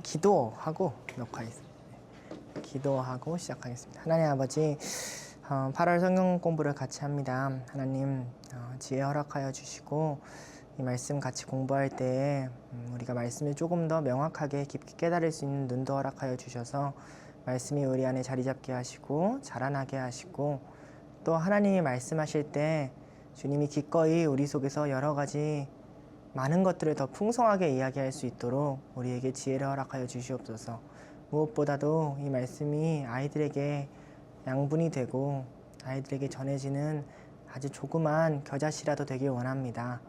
기도하고 녹화하겠습니다. 기도하고 시작하겠습니다. 하나님 아버지, 8월 성경 공부를 같이 합니다. 하나님, 지혜 허락하여 주시고 이 말씀 같이 공부할 때에 우리가 말씀을 조금 더 명확하게 깊게 깨달을 수 있는 눈도 허락하여 주셔서 말씀이 우리 안에 자리 잡게 하시고 자라나게 하시고, 또 하나님이 말씀하실 때 주님이 기꺼이 우리 속에서 여러 가지 많은 것들을 더 풍성하게 이야기할 수 있도록 우리에게 지혜를 허락하여 주시옵소서. 무엇보다도 이 말씀이 아이들에게 양분이 되고 아이들에게 전해지는 아주 조그만 겨자씨라도 되길 원합니다.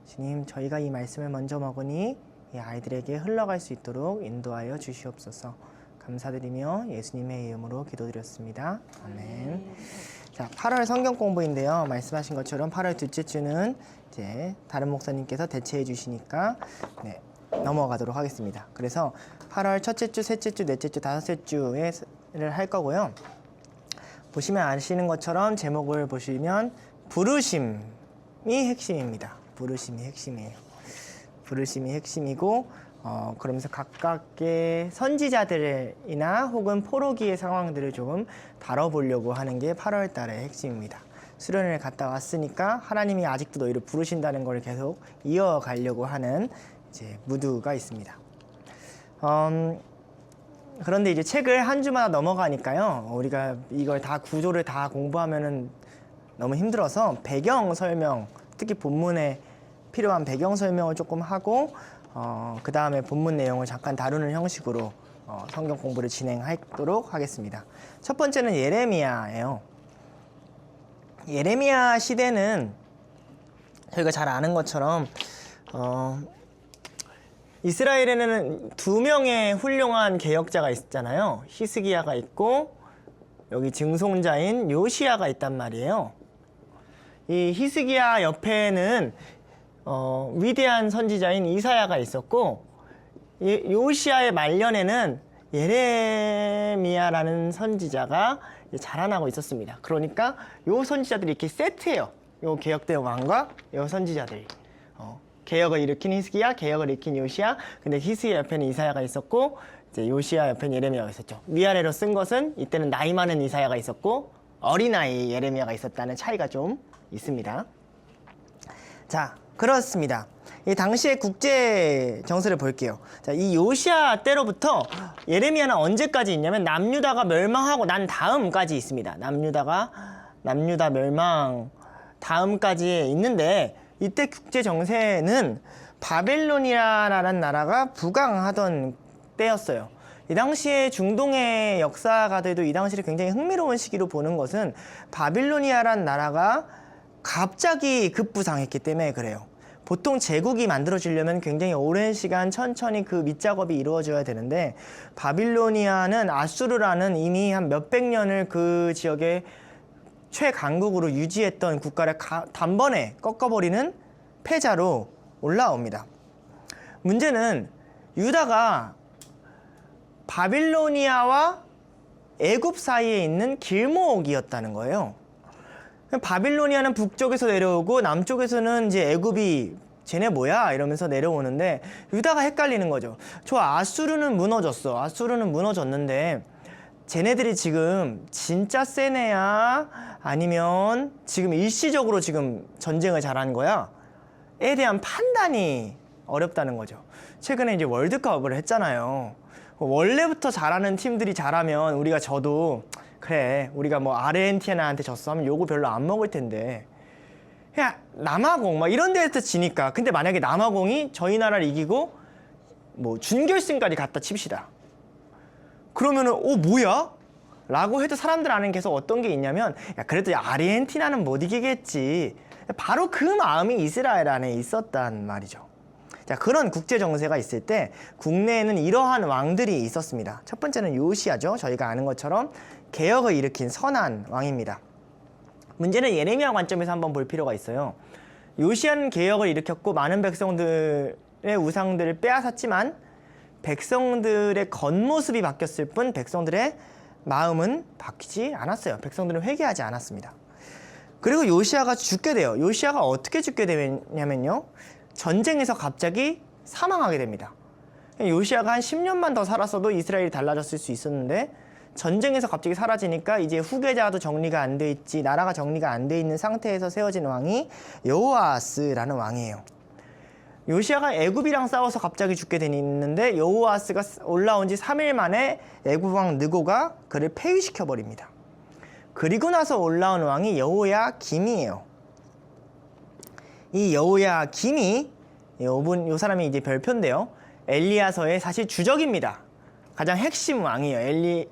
주님, 저희가 이 말씀을 먼저 먹으니 이 아이들에게 흘러갈 수 있도록 인도하여 주시옵소서. 감사드리며 예수님의 이름으로 기도드렸습니다. 아멘. 자, 8월 성경 공부인데요. 말씀하신 것처럼 8월 둘째 주는 이제 다른 목사님께서 대체해 주시니까 넘어가도록 하겠습니다. 그래서 8월 첫째 주, 셋째 주, 넷째 주, 다섯째 주를 할 거고요. 보시면 아시는 것처럼 제목을 보시면 부르심이 핵심입니다. 부르심이 핵심이에요. 부르심이 핵심이고, 그러면서 각각의 선지자들이나 혹은 포로기의 상황들을 조금 다뤄보려고 하는 게 8월 달의 핵심입니다. 수련회를 갔다 왔으니까 하나님이 아직도 너희를 부르신다는 걸 계속 이어가려고 하는 이제 무드가 있습니다. 그런데 이제 책을 한 주마다 넘어가니까요, 우리가 이걸 다 구조를 다 공부하면은 너무 힘들어서 배경 설명, 특히 본문에 필요한 배경 설명을 조금 하고, 그 다음에 본문 내용을 잠깐 다루는 형식으로 성경 공부를 진행하도록 하겠습니다. 첫 번째는 예레미야예요. 예레미야 시대는 저희가 잘 아는 것처럼 이스라엘에는 두 명의 훌륭한 개혁자가 있잖아요. 히스기야가 있고 여기 증손자인 요시야가 있단 말이에요. 이 히스기야 옆에는 위대한 선지자인 이사야가 있었고, 요시야의 말년에는 예레미야라는 선지자가 자라나고 있었습니다. 그러니까 요 선지자들이 이렇게 세트예요. 요 개혁된 왕과 요 선지자들이. 개혁을 일으킨 히스기야, 개혁을 일으킨 요시야. 근데 히스기야 옆에는 이사야가 있었고, 이제 요시야 옆에는 예레미야가 있었죠. 위아래로 쓴 것은 이때는 나이 많은 이사야가 있었고 어린아이 예레미야가 있었다는 차이가 좀 있습니다. 자, 그렇습니다. 이 당시의 국제 정세를 볼게요. 자, 이 요시야 때로부터 예레미야는 언제까지 있냐면 남유다가 멸망하고 난 다음까지 있습니다. 남유다 멸망 다음까지 있는데, 이때 국제 정세는 바빌로니아라는 나라가 부강하던 때였어요. 이 당시에 중동의 역사가들도 이 당시를 굉장히 흥미로운 시기로 보는 것은 바빌로니아라는 나라가 갑자기 급부상했기 때문에 그래요. 보통 제국이 만들어지려면 굉장히 오랜 시간 천천히 그 밑작업이 이루어져야 되는데, 바빌로니아는 아수르라는 이미 한 몇백 년을 그 지역에 최강국으로 유지했던 국가를 단번에 꺾어버리는 패자로 올라옵니다. 문제는 유다가 바빌로니아와 애굽 사이에 있는 길목이었다는 거예요. 바빌로니아는 북쪽에서 내려오고 남쪽에서는 이제 애굽이 쟤네 뭐야? 이러면서 내려오는데 유다가 헷갈리는 거죠. 저 아수르는 무너졌어. 아수르는 무너졌는데 쟤네들이 지금 진짜 센 애야? 아니면 지금 일시적으로 지금 전쟁을 잘하는 거야? 에 대한 판단이 어렵다는 거죠. 최근에 이제 월드컵을 했잖아요. 원래부터 잘하는 팀들이 잘하면 우리가 져도 그래, 우리가 뭐 아르헨티나한테 졌어 하면 요거 별로 안 먹을 텐데, 그냥 남아공 막 이런 데에서 지니까. 근데 만약에 남아공이 저희 나라를 이기고 뭐 준결승까지 갔다 칩시다. 그러면은 뭐야? 라고 해도 사람들 안에 계속 어떤 게 있냐면, 야, 그래도 아르헨티나는 못 이기겠지. 바로 그 마음이 이스라엘 안에 있었단 말이죠. 자, 그런 국제 정세가 있을 때 국내에는 이러한 왕들이 있었습니다. 첫 번째는 요시야죠. 저희가 아는 것처럼 개혁을 일으킨 선한 왕입니다. 문제는 예레미야 관점에서 한번 볼 필요가 있어요. 요시야는 개혁을 일으켰고 많은 백성들의 우상들을 빼앗았지만 백성들의 겉모습이 바뀌었을 뿐 백성들의 마음은 바뀌지 않았어요. 백성들은 회개하지 않았습니다. 그리고 요시야가 죽게 돼요. 요시야가 어떻게 죽게 되냐면요, 전쟁에서 갑자기 사망하게 됩니다. 요시야가 한 10년만 더 살았어도 이스라엘이 달라졌을 수 있었는데 전쟁에서 갑자기 사라지니까 이제 후계자도 정리가 안 돼 있지, 나라가 정리가 안 돼 있는 상태에서 세워진 왕이 여호아스라는 왕이에요. 요시야가 애굽이랑 싸워서 갑자기 죽게 되는데 여호아스가 올라온 지 3일 만에 애굽 왕 느고가 그를 폐위시켜 버립니다. 그리고 나서 올라온 왕이 여호야김이에요. 이 여호야김이 요 사람이 이제 별표인데요. 엘리야서의 사실 주적입니다. 가장 핵심 왕이에요.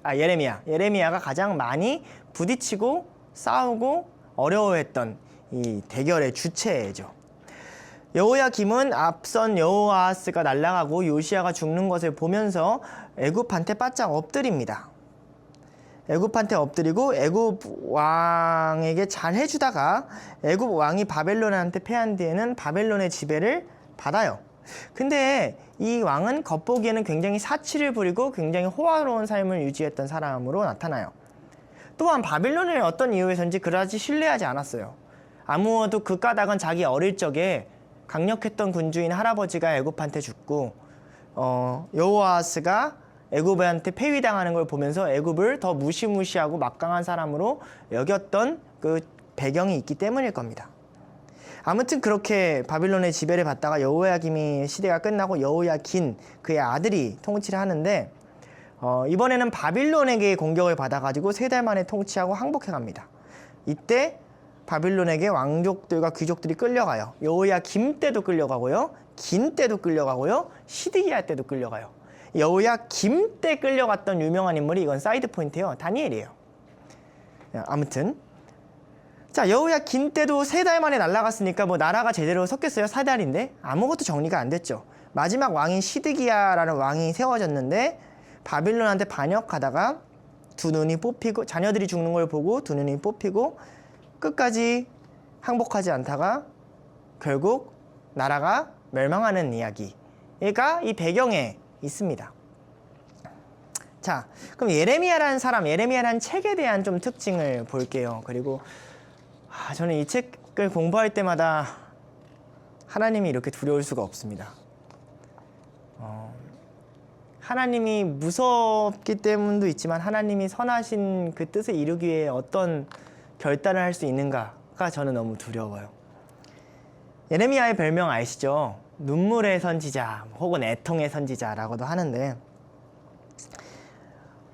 예레미야가 가장 많이 부딪히고 싸우고 어려워했던 이 대결의 주체죠. 여호야김은 앞선 여호아스가 날아가고 요시야가 죽는 것을 보면서 애굽한테 바짝 엎드립니다. 애굽한테 엎드리고 애굽 왕에게 잘 해주다가 애굽 왕이 바벨론한테 패한 뒤에는 바벨론의 지배를 받아요. 근데 이 왕은 겉보기에는 굉장히 사치를 부리고 굉장히 호화로운 삶을 유지했던 사람으로 나타나요. 또한 바벨론을 어떤 이유에서인지 그다지 신뢰하지 않았어요. 아무도 그 까닭은 자기 어릴 적에 강력했던 군주인 할아버지가 애굽한테 죽고 여호아스가 애굽한테 폐위당하는 걸 보면서 애굽을 더 무시무시하고 막강한 사람으로 여겼던 그 배경이 있기 때문일 겁니다. 아무튼 그렇게 바빌론의 지배를 받다가 여호야김의 시대가 끝나고 여호야긴 그의 아들이 통치를 하는데 이번에는 바빌론에게 공격을 받아가지고 3달 만에 통치하고 항복해 갑니다. 이때 바빌론에게 왕족들과 귀족들이 끌려가요. 여호야김 때도 끌려가고요, 긴 때도 끌려가고요, 시드기야 때도 끌려가요. 여호야김 때 끌려갔던 유명한 인물이, 이건 사이드 포인트예요, 다니엘이에요. 아무튼 자, 여호야긴 때도 3달 만에 날아갔으니까 뭐 나라가 제대로 섰겠어요? 4달인데 아무것도 정리가 안 됐죠. 마지막 왕인 시드기야라는 왕이 세워졌는데 바빌론한테 반역하다가 두 눈이 뽑히고, 자녀들이 죽는 걸 보고 두 눈이 뽑히고 끝까지 항복하지 않다가 결국 나라가 멸망하는 이야기가 이 배경에 있습니다. 자, 그럼 예레미야라는 책에 대한 좀 특징을 볼게요. 그리고 저는 이 책을 공부할 때마다 하나님이 이렇게 두려울 수가 없습니다. 하나님이 무섭기 때문도 있지만 하나님이 선하신 그 뜻을 이루기 위해 어떤 결단을 할 수 있는가가 저는 너무 두려워요. 예레미야의 별명 아시죠? 눈물의 선지자 혹은 애통의 선지자라고도 하는데,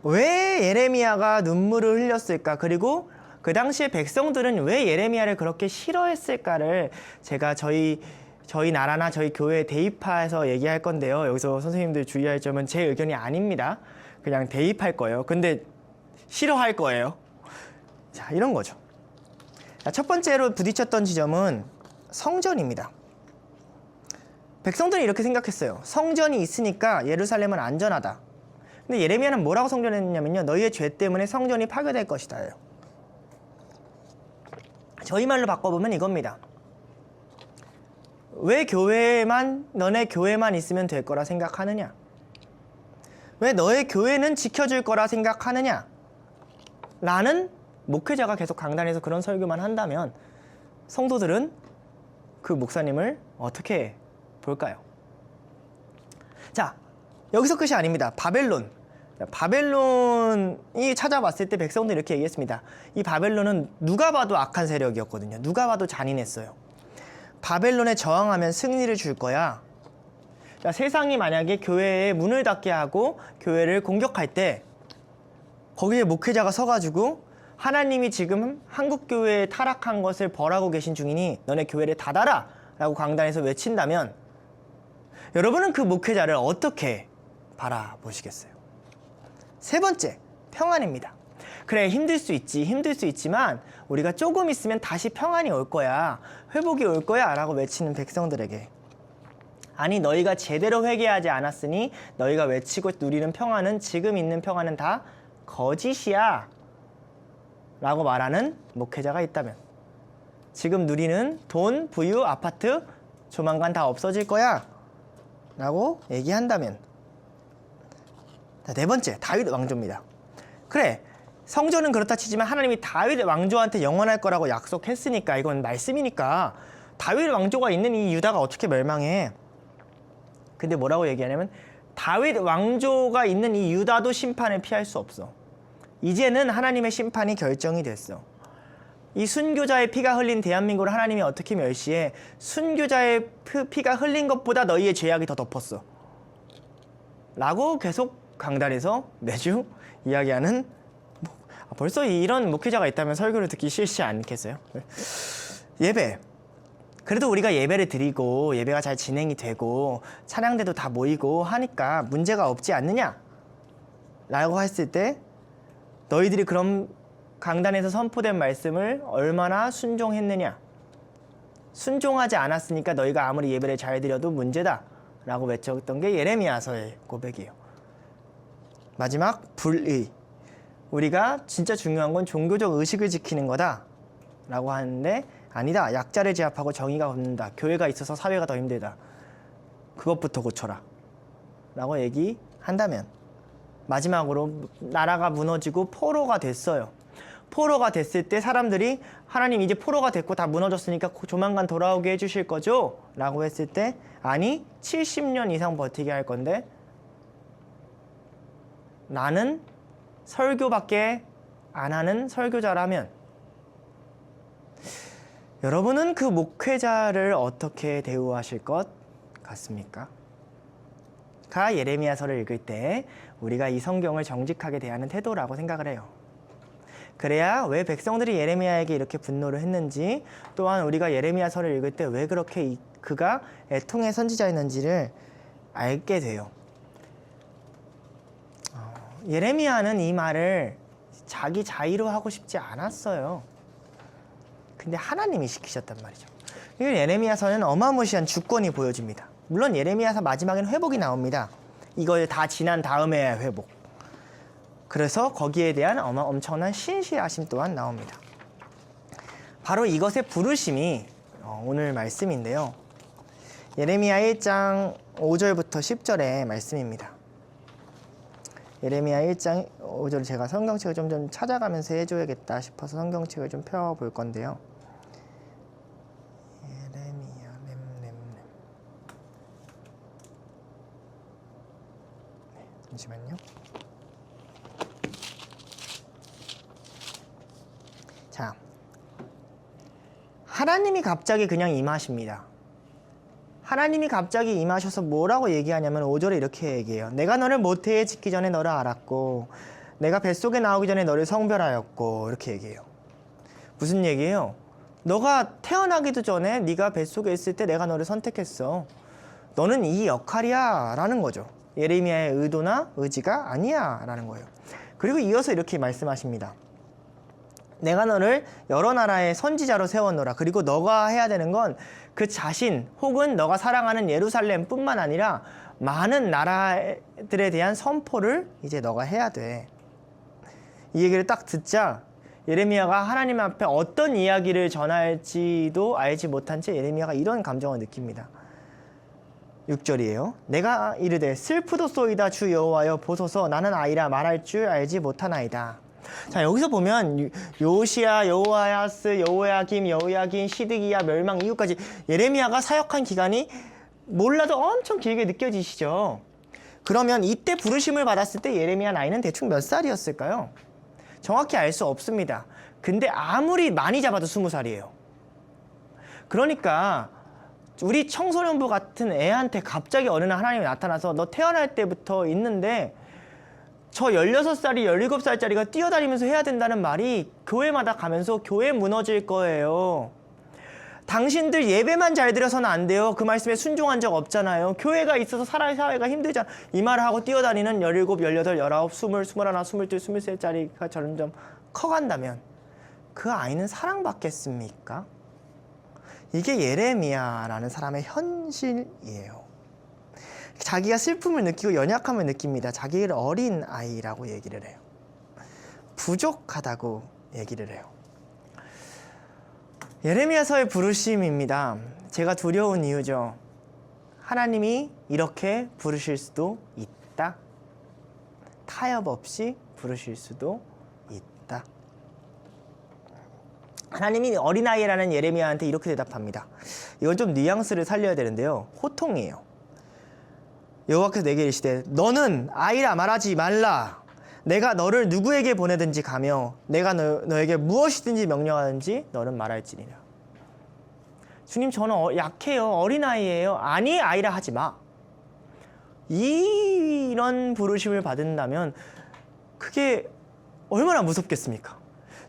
왜 예레미야가 눈물을 흘렸을까? 그리고 그 당시에 백성들은 왜 예레미야를 그렇게 싫어했을까를 제가 저희 나라나 저희 교회에 대입해서 얘기할 건데요. 여기서 선생님들 주의할 점은 제 의견이 아닙니다. 그냥 대입할 거예요. 근데 싫어할 거예요. 자, 이런 거죠. 첫 번째로 부딪혔던 지점은 성전입니다. 백성들이 이렇게 생각했어요. 성전이 있으니까 예루살렘은 안전하다. 근데 예레미야는 뭐라고 성전했냐면요, 너희의 죄 때문에 성전이 파괴될 것이다. 저희 말로 바꿔보면 이겁니다. 왜 너네 교회만 있으면 될 거라 생각하느냐? 왜 너의 교회는 지켜줄 거라 생각하느냐? 라는 목회자가 계속 강단에서 그런 설교만 한다면 성도들은 그 목사님을 어떻게 볼까요? 자, 여기서 끝이 아닙니다. 바벨론이 찾아왔을 때 백성들이 이렇게 얘기했습니다. 이 바벨론은 누가 봐도 악한 세력이었거든요. 누가 봐도 잔인했어요. 바벨론에 저항하면 승리를 줄 거야. 자, 세상이 만약에 교회에 문을 닫게 하고 교회를 공격할 때 거기에 목회자가 서가지고 하나님이 지금 한국교회에 타락한 것을 벌하고 계신 중이니 너네 교회를 닫아라 라고 강단에서 외친다면 여러분은 그 목회자를 어떻게 바라보시겠어요? 세 번째, 평안입니다. 그래, 힘들 수 있지만 우리가 조금 있으면 다시 평안이 올 거야, 회복이 올 거야 라고 외치는 백성들에게, 아니 너희가 제대로 회개하지 않았으니 너희가 외치고 누리는 평안은, 지금 있는 평안은 다 거짓이야 라고 말하는 목회자가 있다면, 지금 누리는 돈, 부유, 아파트 조만간 다 없어질 거야 라고 얘기한다면. 자, 네 번째, 다윗 왕조입니다. 그래, 성전은 그렇다 치지만 하나님이 다윗 왕조한테 영원할 거라고 약속했으니까, 이건 말씀이니까 다윗 왕조가 있는 이 유다가 어떻게 멸망해? 근데 뭐라고 얘기하냐면 다윗 왕조가 있는 이 유다도 심판을 피할 수 없어. 이제는 하나님의 심판이 결정이 됐어. 이 순교자의 피가 흘린 대한민국을 하나님이 어떻게 멸시해? 순교자의 피가 흘린 것보다 너희의 죄악이 더 덮었어. 라고 계속 강단에서 매주 이야기하는, 벌써 이런 목회자가 있다면 설교를 듣기 싫지 않겠어요? 예배. 그래도 우리가 예배를 드리고 예배가 잘 진행이 되고 찬양대도 다 모이고 하니까 문제가 없지 않느냐? 라고 했을 때 너희들이 그럼 강단에서 선포된 말씀을 얼마나 순종했느냐? 순종하지 않았으니까 너희가 아무리 예배를 잘 드려도 문제다 라고 외쳤던 게 예레미야서의 고백이에요. 마지막 불의. 우리가 진짜 중요한 건 종교적 의식을 지키는 거다 라고 하는데 아니다. 약자를 제압하고 정의가 없는다. 교회가 있어서 사회가 더 힘들다. 그것부터 고쳐라 라고 얘기한다면 마지막으로 나라가 무너지고 포로가 됐어요. 포로가 됐을 때 사람들이 하나님 이제 포로가 됐고 다 무너졌으니까 조만간 돌아오게 해주실 거죠? 라고 했을 때 아니 70년 이상 버티게 할 건데 나는 설교밖에 안 하는 설교자라면 여러분은 그 목회자를 어떻게 대우하실 것 같습니까? 가 예레미야서를 읽을 때 우리가 이 성경을 정직하게 대하는 태도라고 생각을 해요. 그래야 왜 백성들이 예레미야에게 이렇게 분노를 했는지 또한 우리가 예레미야서를 읽을 때 왜 그렇게 그가 애통의 선지자였는지를 알게 돼요. 예레미야는 이 말을 자기 자의로 하고 싶지 않았어요. 근데 하나님이 시키셨단 말이죠. 이 예레미야서는 어마무시한 주권이 보여집니다. 물론 예레미야서 마지막에는 회복이 나옵니다. 이걸 다 지난 다음에 회복. 그래서 거기에 대한 엄청난 신실하심 또한 나옵니다. 바로 이것의 부르심이 오늘 말씀인데요. 예레미야 1장 5절부터 10절의 말씀입니다. 예레미야 1장 5절 제가 성경책을 좀 찾아가면서 해줘야겠다 싶어서 성경책을 좀 펴볼 건데요. 예레미야 네, 잠시만요. 자, 하나님이 갑자기 그냥 임하십니다. 하나님이 갑자기 임하셔서 뭐라고 얘기하냐면 5절에 이렇게 얘기해요. 내가 너를 모태에 짓기 전에 너를 알았고 내가 뱃속에 나오기 전에 너를 성별하였고 이렇게 얘기해요. 무슨 얘기예요? 너가 태어나기도 전에 네가 뱃속에 있을 때 내가 너를 선택했어. 너는 이 역할이야 라는 거죠. 예레미야의 의도나 의지가 아니야 라는 거예요. 그리고 이어서 이렇게 말씀하십니다. 내가 너를 여러 나라의 선지자로 세웠노라. 그리고 너가 해야 되는 건 그 자신 혹은 너가 사랑하는 예루살렘뿐만 아니라 많은 나라들에 대한 선포를 이제 너가 해야 돼. 이 얘기를 딱 듣자 예레미야가 하나님 앞에 어떤 이야기를 전할지도 알지 못한 채 예레미야가 이런 감정을 느낍니다. 6절이에요. 내가 이르되 슬프도소이다 주 여호와여 보소서 나는 아이라 말할 줄 알지 못하나이다. 자, 여기서 보면 요시야, 여호야스, 여호야김, 여호야긴, 시드기야, 멸망 이후까지 예레미야가 사역한 기간이 몰라도 엄청 길게 느껴지시죠? 그러면 이때 부르심을 받았을 때 예레미야 나이는 대충 몇 살이었을까요? 정확히 알 수 없습니다. 근데 아무리 많이 잡아도 20살이에요. 그러니까 우리 청소년부 같은 애한테 갑자기 어느 날 하나님이 나타나서 너 태어날 때부터 있는데 저 16살이 17살짜리가 뛰어다니면서 해야 된다는 말이 교회마다 가면서 교회 무너질 거예요. 당신들 예배만 잘 드려서는 안 돼요. 그 말씀에 순종한 적 없잖아요. 교회가 있어서 살아야 사회가 힘들잖아. 이 말을 하고 뛰어다니는 17, 18, 19, 20, 21, 22, 23살짜리가 점점 커간다면 그 아이는 사랑받겠습니까? 이게 예레미야라는 사람의 현실이에요. 자기가 슬픔을 느끼고 연약함을 느낍니다. 자기를 어린 아이라고 얘기를 해요. 부족하다고 얘기를 해요. 예레미야서의 부르심입니다. 제가 두려운 이유죠. 하나님이 이렇게 부르실 수도 있다. 타협 없이 부르실 수도 있다. 하나님이 어린아이라는 예레미야한테 이렇게 대답합니다. 이건 좀 뉘앙스를 살려야 되는데요. 호통이에요. 여호와께서 내게 이르시되 너는 아이라 말하지 말라. 내가 너를 누구에게 보내든지 가며 내가 너에게 무엇이든지 명령하든지 너는 말할지니라. 주님, 저는 약해요. 어린아이예요. 아니, 아이라 하지 마. 이런 부르심을 받는다면 그게 얼마나 무섭겠습니까?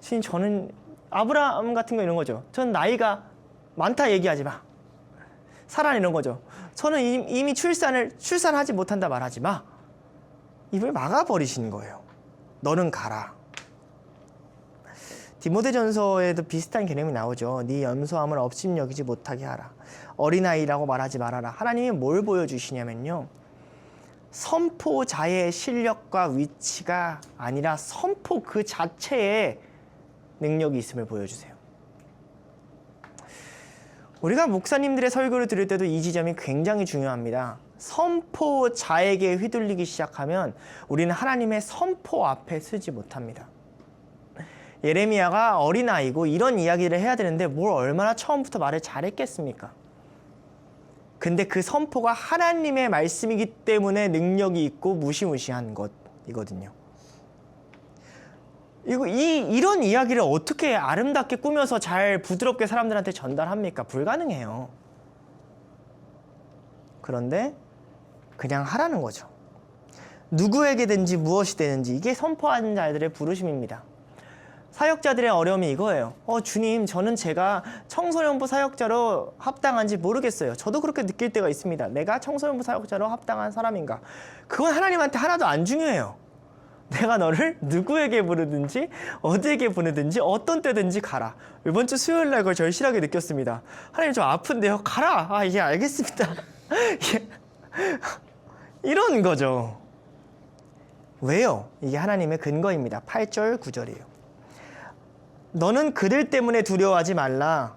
주님, 저는 아브라함 같은 거 이런 거죠. 전 나이가 많다 얘기하지 마. 사라 이런 거죠. 저는 이미 출산하지 못한다 말하지 마. 입을 막아버리신 거예요. 너는 가라. 디모데전서에도 비슷한 개념이 나오죠. 네 염소함을 업신여기지 못하게 하라. 어린아이라고 말하지 말아라. 하나님이 뭘 보여주시냐면요, 선포자의 실력과 위치가 아니라 선포 그 자체에 능력이 있음을 보여주세요. 우리가 목사님들의 설교를 들을 때도 이 지점이 굉장히 중요합니다. 선포자에게 휘둘리기 시작하면 우리는 하나님의 선포 앞에 서지 못합니다. 예레미야가 어린아이고 이런 이야기를 해야 되는데 뭘 얼마나 처음부터 말을 잘했겠습니까? 근데 그 선포가 하나님의 말씀이기 때문에 능력이 있고 무시무시한 것이거든요. 이런 이야기를 어떻게 아름답게 꾸며서 잘 부드럽게 사람들한테 전달합니까? 불가능해요. 그런데 그냥 하라는 거죠. 누구에게든지 무엇이 되는지, 이게 선포하는 자들의 부르심입니다. 사역자들의 어려움이 이거예요. 주님, 저는 제가 청소년부 사역자로 합당한지 모르겠어요. 저도 그렇게 느낄 때가 있습니다. 내가 청소년부 사역자로 합당한 사람인가? 그건 하나님한테 하나도 안 중요해요. 내가 너를 누구에게 부르든지 어디에게 보내든지 어떤 때든지 가라. 이번 주 수요일 날 그걸 절실하게 느꼈습니다. 하나님, 저 아픈데요. 가라. 예, 알겠습니다. 이런 거죠. 왜요? 이게 하나님의 근거입니다. 8절 9절이에요. 너는 그들 때문에 두려워하지 말라.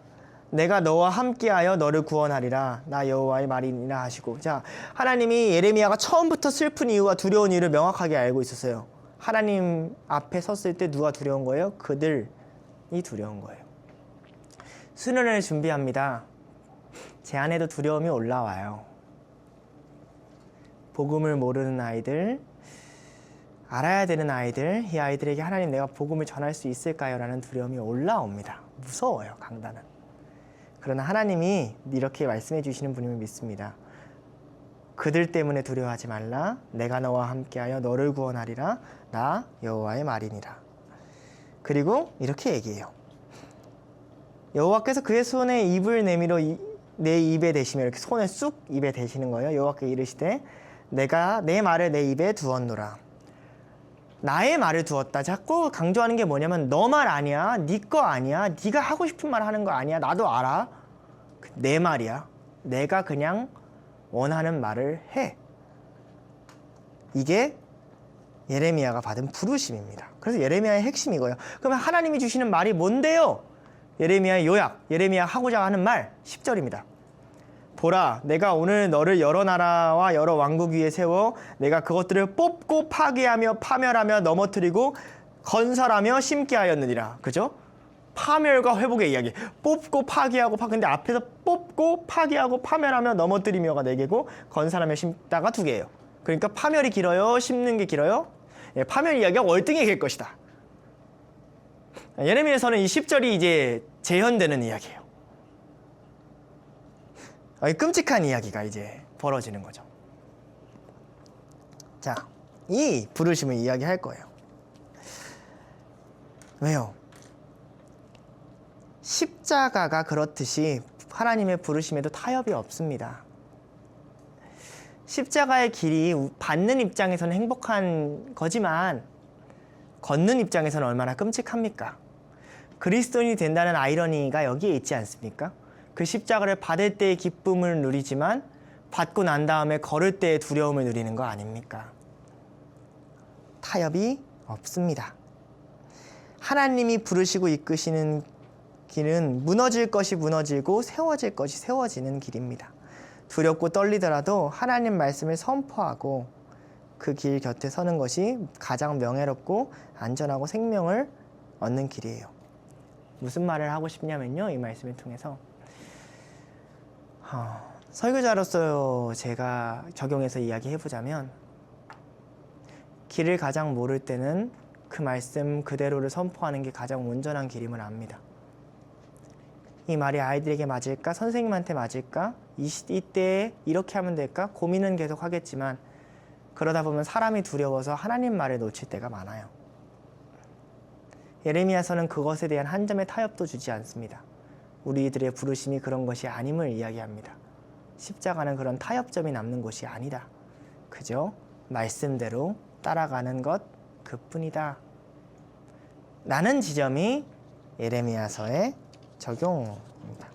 내가 너와 함께하여 너를 구원하리라. 나 여호와의 말이니라 하시고. 자, 하나님이 예레미야가 처음부터 슬픈 이유와 두려운 이유를 명확하게 알고 있었어요. 하나님 앞에 섰을 때 누가 두려운 거예요? 그들이 두려운 거예요. 수련을 준비합니다. 제 안에도 두려움이 올라와요. 복음을 모르는 아이들, 알아야 되는 아이들, 이 아이들에게 하나님, 내가 복음을 전할 수 있을까요? 라는 두려움이 올라옵니다. 무서워요, 강단은. 그러나 하나님이 이렇게 말씀해 주시는 분임을 믿습니다. 그들 때문에 두려워하지 말라. 내가 너와 함께하여 너를 구원하리라. 나 여호와의 말이니라. 그리고 이렇게 얘기해요. 여호와께서 그의 손에 입을 내밀어 내 입에 대시며, 이렇게 손을 쑥 입에 대시는 거예요. 여호와께 이르시되 내가 내 말을 내 입에 두었노라. 나의 말을 두었다. 자꾸 강조하는 게 뭐냐면 너 말 아니야. 네 거 아니야. 네가 하고 싶은 말 하는 거 아니야. 나도 알아. 내 말이야. 내가 그냥 원하는 말을 해. 이게 예레미야가 받은 부르심입니다. 그래서 예레미야의 핵심이 이거예요. 그러면 하나님이 주시는 말이 뭔데요? 예레미야의 요약, 예레미야 하고자 하는 말 10절입니다. 보라, 내가 오늘 너를 여러 나라와 여러 왕국 위에 세워 내가 그것들을 뽑고 파괴하며 파멸하며 넘어뜨리고 건설하며 심게 하였느니라. 그죠? 파멸과 회복의 이야기. 뽑고 파괴하고 근데 앞에서 뽑고 파괴하고 파멸하며 넘어뜨리며가 4개고 건설하며 심다가 2개예요. 그러니까 파멸이 길어요? 심는 게 길어요? 예, 파멸 이야기가 월등히 길 것이다. 예레미야에서는 이 10절이 이제 재현되는 이야기예요. 끔찍한 이야기가 이제 벌어지는 거죠. 자, 이 부르심을 이야기할 거예요. 왜요? 십자가가 그렇듯이 하나님의 부르심에도 타협이 없습니다. 십자가의 길이 받는 입장에서는 행복한 거지만 걷는 입장에서는 얼마나 끔찍합니까? 그리스도인이 된다는 아이러니가 여기에 있지 않습니까? 그 십자가를 받을 때의 기쁨을 누리지만 받고 난 다음에 걸을 때의 두려움을 누리는 거 아닙니까? 타협이 없습니다. 하나님이 부르시고 이끄시는 길은 무너질 것이 무너지고 세워질 것이 세워지는 길입니다. 두렵고 떨리더라도 하나님 말씀을 선포하고 그 길 곁에 서는 것이 가장 명예롭고 안전하고 생명을 얻는 길이에요. 무슨 말을 하고 싶냐면요, 이 말씀을 통해서 설교자로서 제가 적용해서 이야기해보자면 길을 가장 모를 때는 그 말씀 그대로를 선포하는 게 가장 온전한 길임을 압니다. 이 말이 아이들에게 맞을까? 선생님한테 맞을까? 이때에 이렇게 하면 될까? 고민은 계속 하겠지만 그러다 보면 사람이 두려워서 하나님 말을 놓칠 때가 많아요. 예레미야서는 그것에 대한 한 점의 타협도 주지 않습니다. 우리들의 부르심이 그런 것이 아님을 이야기합니다. 십자가는 그런 타협점이 남는 곳이 아니다. 그저 말씀대로 따라가는 것 그뿐이다. 라는 지점이 예레미야서의 적용입니다.